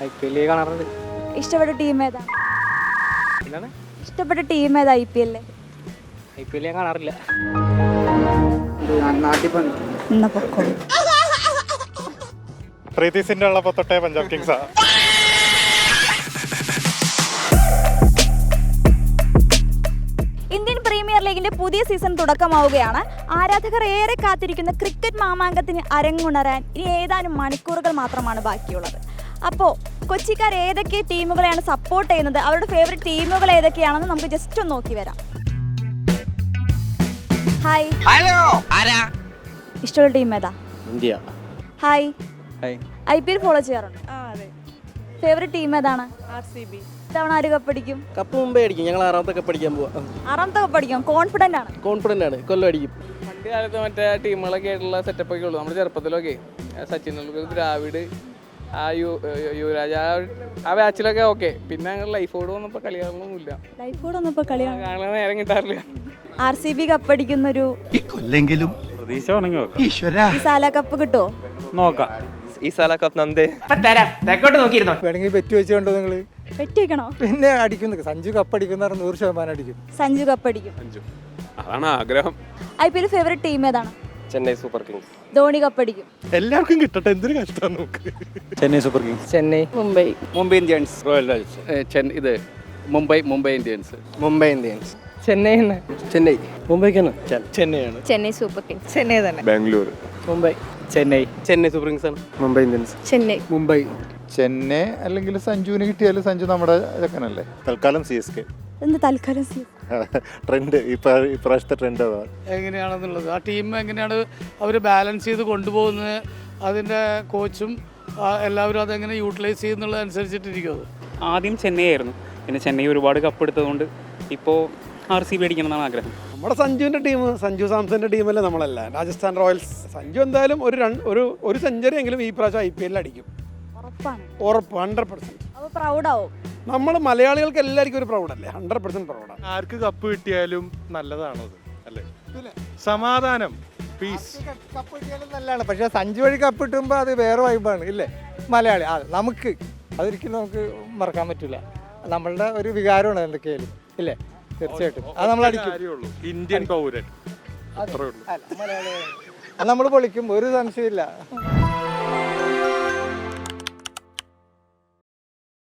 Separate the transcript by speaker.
Speaker 1: IPL കാണാറുണ്ട്.
Speaker 2: ഇഷ്ടപ്പെട്ട team ഏതാ?
Speaker 1: എന്താണ്?
Speaker 2: ഇഷ്ടപ്പെട്ട ടീം ഏതാ IPL?
Speaker 1: IPL ഞാൻ കാണാറില്ല.
Speaker 2: എന്നാ പൊക്കോളൂ.
Speaker 3: പ്രീതി സിന്റെ ഉള്ളപ്പോൾ തൊട്ടേ പഞ്ചാബ് കിങ്സാ.
Speaker 2: ഇന്ത്യൻ പ്രീമിയർ ലീഗിന്റെ പുതിയ സീസൺ തുടക്കമാവുകയാണ്. ആരാധകർ ഏറെ കാത്തിരിക്കുന്ന ക്രിക്കറ്റ് മാമാങ്കത്തിന് അരങ്ങുണരാൻ ഇനി ഏതാനും മണിക്കൂറുകൾ മാത്രമാണ് ബാക്കിയുള്ളത്. അപ്പോൾ കൊച്ചിക്കാർ ഏതൊക്കെ ടീമുകളെയാണ് സപ്പോർട്ട് ചെയ്യുന്നത്, അവരുടെ ഫേവറേറ്റ് ടീമുകൾ ഏതൊക്കെയാണെന്ന് നമുക്ക് ജസ്റ്റ് ഒന്ന് നോക്കി വരാം. ഹായ്, ഇഷ്ടമുള്ള ടീം ഏതാ?
Speaker 1: India.
Speaker 2: Hi,
Speaker 1: hi.
Speaker 2: IPL follow ചെയ്യാറുണ്ട്?
Speaker 4: അതെ.
Speaker 2: ഫേവറേറ്റ് ടീം ഏതാണ്?
Speaker 4: RCB.
Speaker 2: ഇത്തവണ ആര് കപ്പടിക്കും?
Speaker 5: കപ്പ് മുമ്പേ അടിക്കും. ഞങ്ങൾ 6ാമത്തെ കപ്പ് അടിക്കാൻ പോവാം.
Speaker 2: 6ാമത്തെ കപ്പടിക്കും. കോൺഫിഡന്റ് ആണ്?
Speaker 5: കോൺഫിഡന്റ് ആണ്. കൊല്ലം അടിക്കും.
Speaker 4: പണ്ട് കാലത്ത് മറ്റേ ടീമുകളൊക്കെ ആയിട്ടുള്ള സെറ്റപ്പൊക്കെ ഉള്ളൂ. നമ്മുടെ ചെറുപ്പത്തിലൊക്കെ സച്ചിൻ ടെണ്ടുൽക്കർ, ദ്രാവിഡ്, യുവരാജ് ആ ബാച്ചിലൊക്കെ ഓക്കെ. പിന്നെ അങ്ങനെ ലൈഫോട് വന്നപ്പോൾ കളികളൊന്നുമില്ല.
Speaker 2: ലൈഫോട് വന്നപ്പോൾ കളിയാണ്
Speaker 4: കാണാൻ നേരം കിട്ടാറില്ല.
Speaker 2: RCB കപ്പടിക്കുന്നൊരു
Speaker 3: പ്രതീക്ഷ വേണമെങ്കിൽ
Speaker 2: ഈ സാല കപ്പ് കിട്ടുമോ?
Speaker 3: നോക്കാം.
Speaker 1: ഈ സാല കപ്പ് നന്ദേ
Speaker 6: വേണമെങ്കിൽ ബെറ്റ് വെച്ച് കണ്ടോ നിങ്ങൾ?
Speaker 2: പെറ്റ് വെക്കണോ?
Speaker 6: പിന്നെ അടിക്കുന്നു. സഞ്ജു കപ്പ് അടിക്കുന്ന 100% അടിക്കും.
Speaker 2: സഞ്ജു കപ്പടിക്കും.
Speaker 7: അതാണ് ആഗ്രഹം.
Speaker 2: IPL ഫേവറേറ്റ് ടീം ഏതാണ്?
Speaker 1: Chennai super kings.
Speaker 2: ധോണി കപ്പടിക്കും.
Speaker 3: എല്ലാവർക്കും കിട്ടട്ടെ, എന്തൊരു കഷ്ടം നോക്ക്.
Speaker 1: Chennai super kings. Chennai.
Speaker 7: Mumbai Indians. Royal രാജ്. ഇത് മുംബൈ ഇന്ത്യൻസ്.
Speaker 1: മുംബൈ ഇന്ത്യൻസ്. ചെന്നൈ. ചെന്നൈ. മുംബൈക്കാണ്.
Speaker 3: ചെന്നൈയാണ്.
Speaker 2: Chennai super kings.
Speaker 4: ചെന്നൈ തന്നെ.
Speaker 7: ബാംഗ്ലൂർ.
Speaker 1: മുംബൈ. ചെന്നൈ. ചെന്നൈ സൂപ്പർ കിങ്സ് ആണ്. മുംബൈ ഇന്ത്യൻസ്.
Speaker 2: ചെന്നൈ.
Speaker 1: മുംബൈ.
Speaker 8: ചെന്നൈ അല്ലെങ്കിൽ സഞ്ജുവിന് കിട്ടിയാലും സഞ്ജു നമ്മുടെ ചെക്കനല്ലേ.
Speaker 3: തൽക്കാലം CSK.
Speaker 2: എന്ത് തൽക്കാലം?
Speaker 8: ട്രെൻഡ് ഇപ്രാവശ്യത്തെ ട്രെൻഡ് അതാണ്.
Speaker 9: എങ്ങനെയാണെന്നുള്ളത് ആ ടീം എങ്ങനെയാണ് അവർ ബാലൻസ് ചെയ്ത് കൊണ്ടുപോകുന്നത്, അതിൻ്റെ കോച്ചും എല്ലാവരും അതെങ്ങനെ യൂട്ടിലൈസ് ചെയ്യുന്നുള്ളത് അനുസരിച്ചിട്ടിരിക്കും. അത്
Speaker 10: ആദ്യം ചെന്നൈ ആയിരുന്നു, പിന്നെ ചെന്നൈ ഒരുപാട് കപ്പ് എടുത്തതുകൊണ്ട് ഇപ്പോൾ RCB അടിക്കണമെന്നാണ് ആഗ്രഹം.
Speaker 11: നമ്മുടെ സഞ്ജുവിൻ്റെ ടീം, സഞ്ജു സാംസന്റെ ടീമല്ലേ നമ്മളല്ല, രാജസ്ഥാൻ റോയൽസ്. സഞ്ജു എന്തായാലും ഒരു സെഞ്ചുറി എങ്കിലും ഈ പ്രാവശ്യം IPL അടിക്കും. ഉറപ്പ് 100%.
Speaker 2: അപ്പോൾ പ്രൗഡാവും.
Speaker 11: നമ്മൾ മലയാളികൾക്ക് എല്ലാവർക്കും ഒരു പ്രൗഡല്ലേ, 100% പ്രൗഡാണ്.
Speaker 3: ആർക്ക് കപ്പ് കിട്ടിയാലും നല്ലതാണത് അല്ലേ? സമാധാനം, പീസ്.
Speaker 6: കപ്പ് കിട്ടിയാലും നല്ലതാണ്. പക്ഷേ സഞ്ജു വഴി കപ്പ് കിട്ടുമ്പോൾ അത് വേറെ വൈബാണ് ഇല്ലേ? മലയാളി നമുക്ക് അതൊരിക്കലും നമുക്ക് മറക്കാൻ പറ്റില്ല. നമ്മളുടെ ഒരു വികാരമാണ് എന്തൊക്കെയായാലും ഇല്ലേ? തീർച്ചയായിട്ടും അത് നമ്മൾ അടിക്കും.
Speaker 3: ഇന്ത്യൻ പൗരൻ.
Speaker 6: മലയാളി നമ്മൾ പൊളിക്കും, ഒരു സംശയമില്ല.